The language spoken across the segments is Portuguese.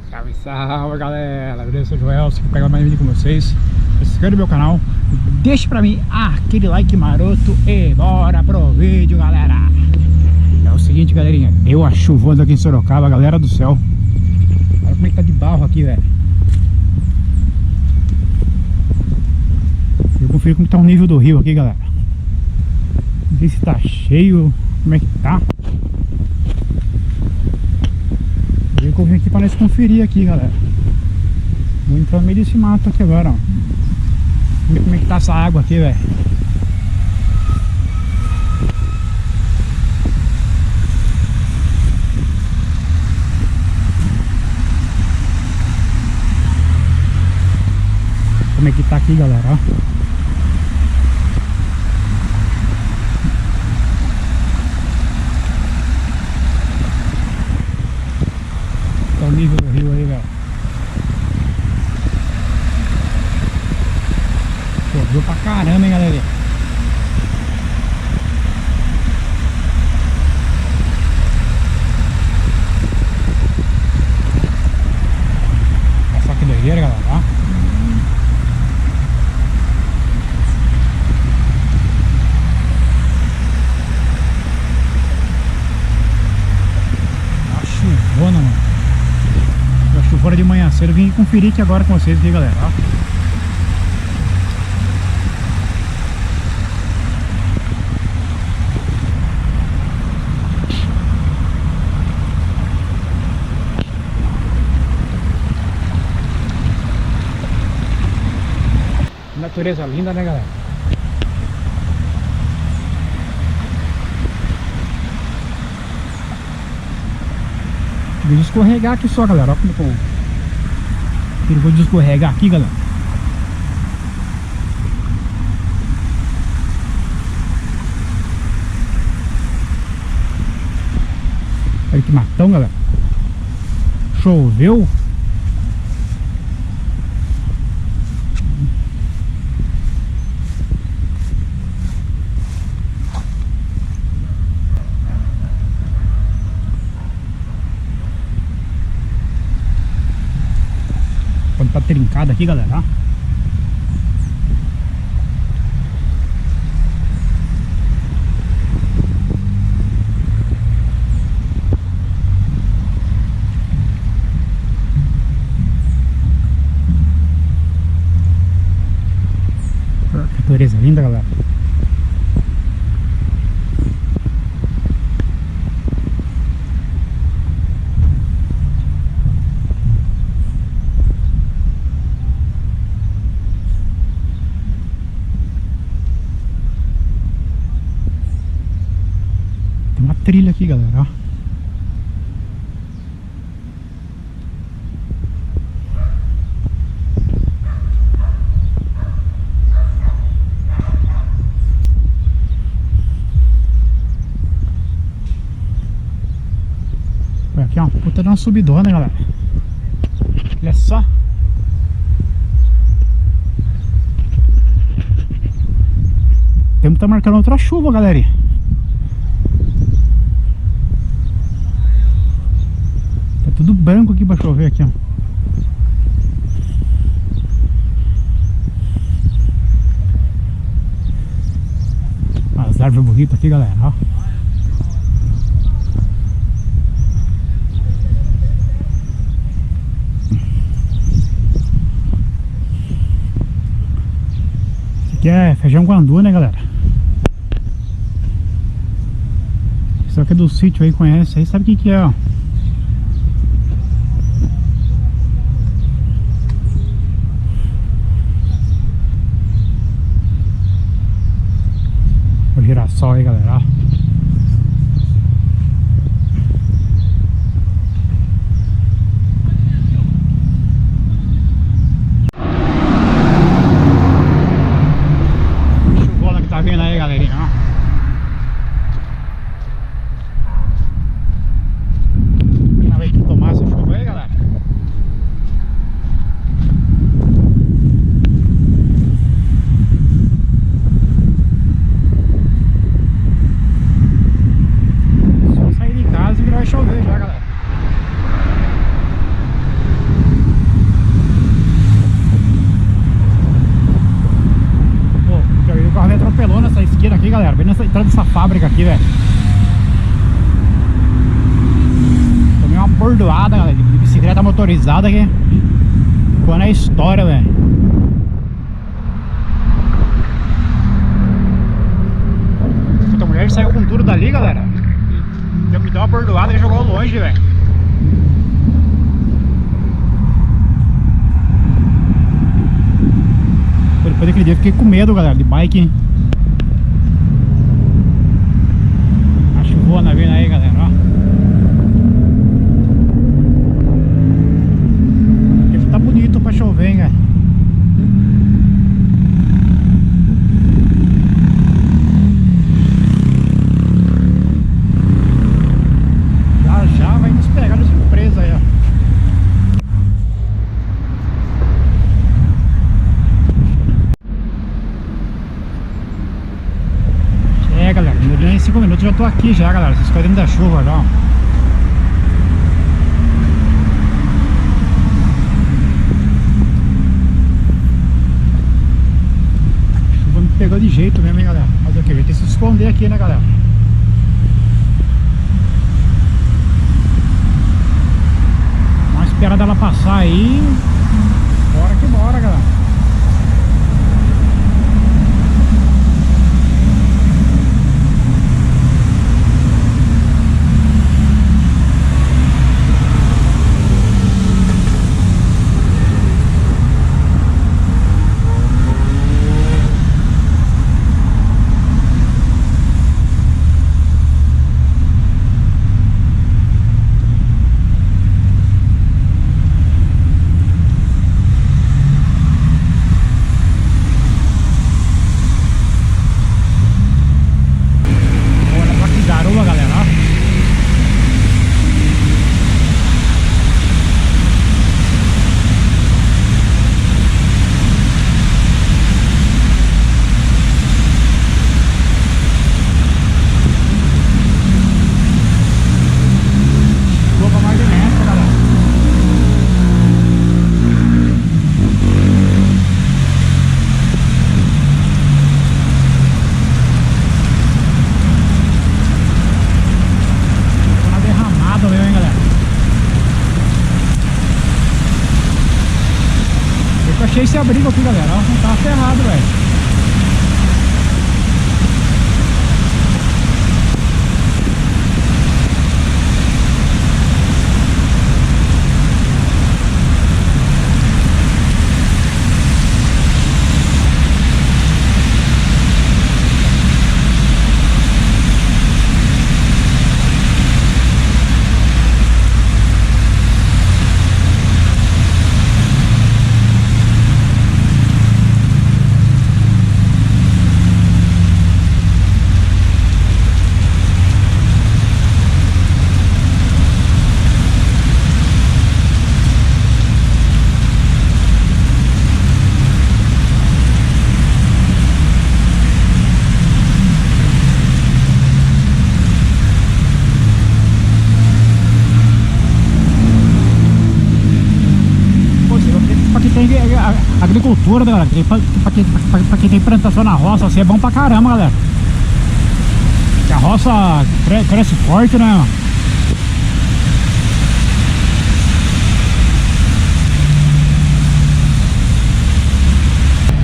Salve, salve galera, beleza? Eu sou o Joel, se for pegar mais vídeo com vocês, se inscreve no meu canal, deixa pra mim aquele like maroto e bora pro vídeo, galera. É o seguinte, galerinha, deu a chuvona aqui em Sorocaba, galera do céu. Olha como é que tá de barro aqui, velho. Eu confiro como tá o nível do rio aqui, galera. Não sei se tá cheio, como é que tá. Eu vim aqui para nós conferir aqui, galera. Vou entrar no meio desse mato aqui agora, ó. Ver como é que tá essa água aqui, velho. Como é que tá aqui, galera, ó. O nível do rio aí, velho. Choveu pra caramba, hein, galera. Olha só que doideira, galera, ó. Uma chuvona, mano. Fora de manhã cedo, eu vim conferir aqui agora com vocês aqui, galera, ó. Natureza linda, né, galera? Vou escorregar aqui só, galera. Olha como eu vou escorregar aqui, galera. Olha que matão, galera. Choveu. Quando tá trincado aqui, galera, ó. Que natureza linda, galera. Tem uma trilha aqui, galera, ó. Olha aqui, ó, puta de uma subidona, galera. Olha só. O tempo tá marcando outra chuva, galerinha. Tá tudo branco aqui pra chover aqui, ó. As árvores bonitas aqui, galera, ó. Aqui é feijão guandu, né, galera? Só que é do sítio aí, conhece aí, sabe o que que é, ó. O girassol aí, galera, ó. Tá vendo aí, galerinha, ó. Vai ter que tomar essa chuva aí, galera. galera, bem nessa entrada dessa fábrica aqui, velho. Tomei uma bordoada, galera, de bicicleta motorizada aqui. Ficou na história, velho. Puta, a mulher saiu com tudo dali, galera. Me deu uma bordoada e jogou longe, velho. Depois daquele dia eu fiquei com medo, galera, de bike. A chuvona vindo aí, galera, ó. Ele tá bonito pra chover, hein, galera. Já vai nos pegar de surpresa aí, ó. Galera, em 5 minutos já tô aqui já, galera. Vocês podem da chuva já, ó. A chuva me pegou de jeito mesmo, hein, galera. Mas o que? Vai ter que se esconder aqui, né, galera? Vamos esperar dela passar aí. Bora que bora, galera. Achei esse abrigo aqui, galera, ó, não tava ferrado, velho. Agricultura, galera, pra quem tem plantação na roça, assim, é bom pra caramba, galera. Porque a roça cresce forte, né?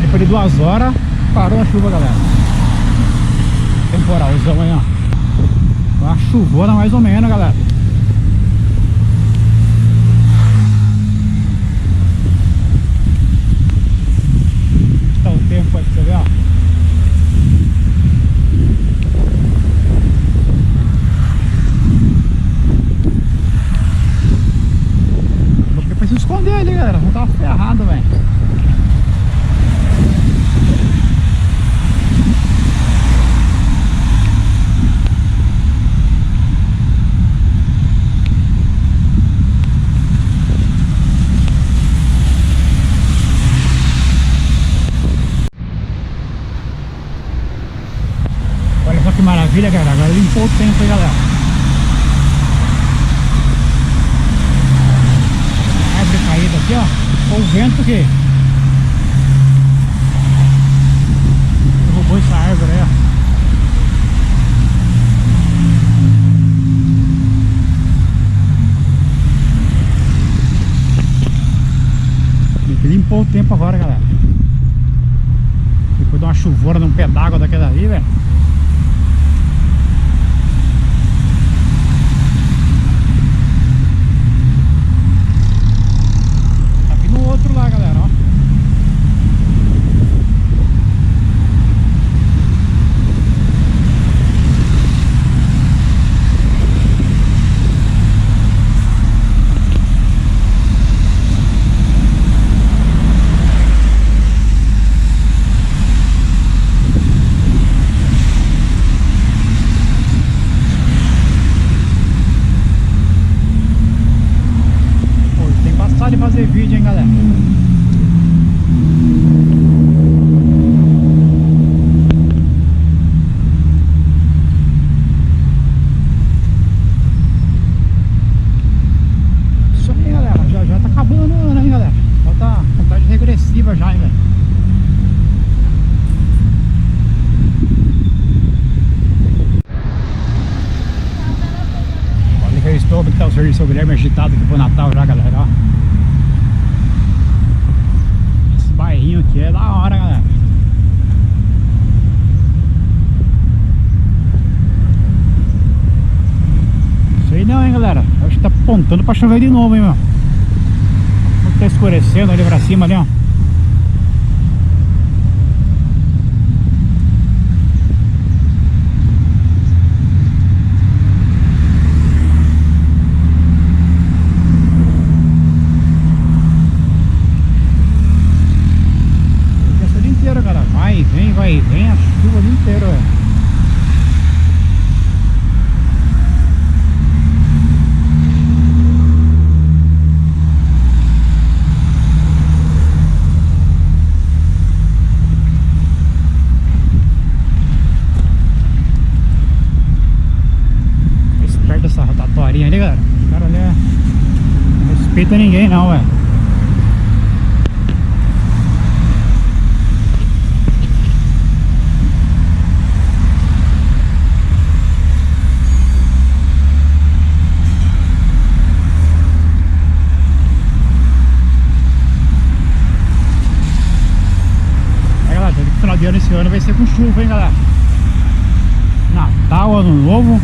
Depois de 2 horas, parou a chuva, galera. Temporalzão aí, ó. Uma chuvona mais ou menos, galera. Tempo aí, você vê, ó. Depois se esconder ali, galera. Não tava ferrado, velho. Que maravilha, galera. Agora limpou o tempo aí, galera. A árvore caída aqui, ó. O vento que derrubou essa árvore aí, ó. pôr o tempo agora, galera. Depois de uma chuvoura num pé d'água daquela ali, velho. Tá vindo outro lá, galera, ó. De fazer vídeo, hein, galera. Isso aí, galera. Já tá acabando o ano, hein, galera. Já tá contagem regressiva já, hein, velho. Olha que eu estou, que tá o serviço Guilherme agitado aqui pro Natal já, galera, ó. Bairrinho aqui é da hora, galera. Sei não, hein, galera. Acho que tá apontando pra chover de novo, hein, meu. Tá escurecendo ali pra cima, ali, ó. Vai e vem a chuva o dia inteiro, velho. Esperto dessa rotatória ali, galera. Os caras ali não respeita ninguém não, velho. Final de ano esse ano vai ser com chuva, hein, galera. Natal, Ano Novo.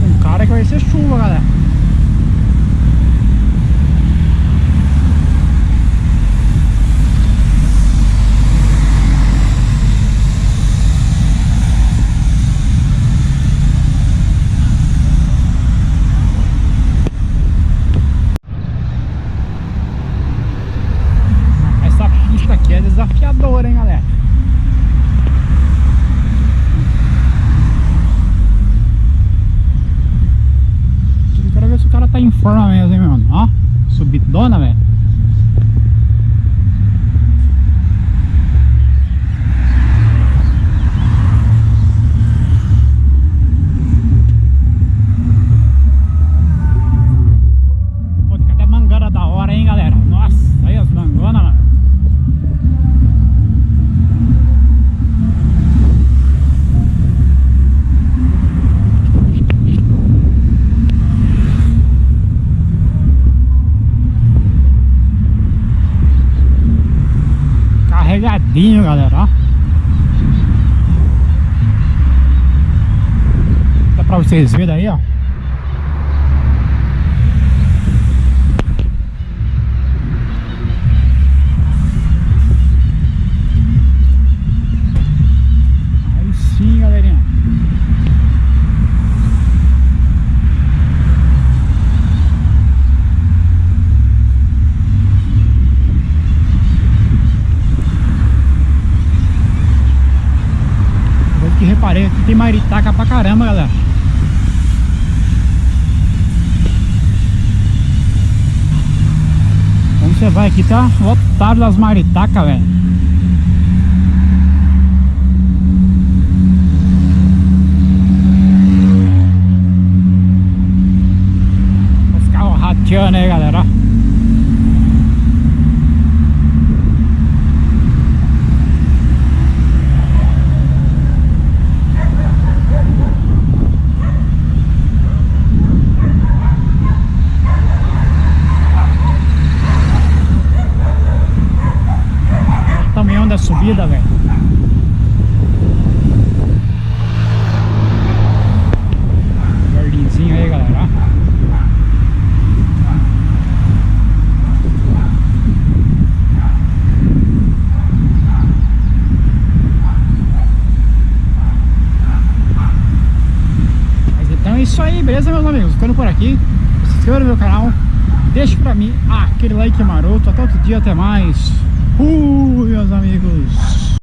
Um cara que vai ser chuva, galera. Aqui é desafiador, hein, galera. Eu quero ver se o cara tá em forma mesmo, hein, mano. Ó, subidona, velho. Pô, tem até mangara da hora, hein, galera. Nossa, aí as mangonas, mano. Carregadinho, galera, ó. Dá pra vocês verem aí, ó. Aí sim, galerinha. Que reparei aqui tem maritaca pra caramba, galera. Como você vai aqui, tá lotado das maritacas, velho. Os carros rateando aí, galera. vida, velho. Jardinzinho aí, galera. Mas então é isso aí, beleza, meus amigos? Ficando por aqui. Se inscreva no meu canal. Deixe pra mim aquele like maroto. Até outro dia, até mais.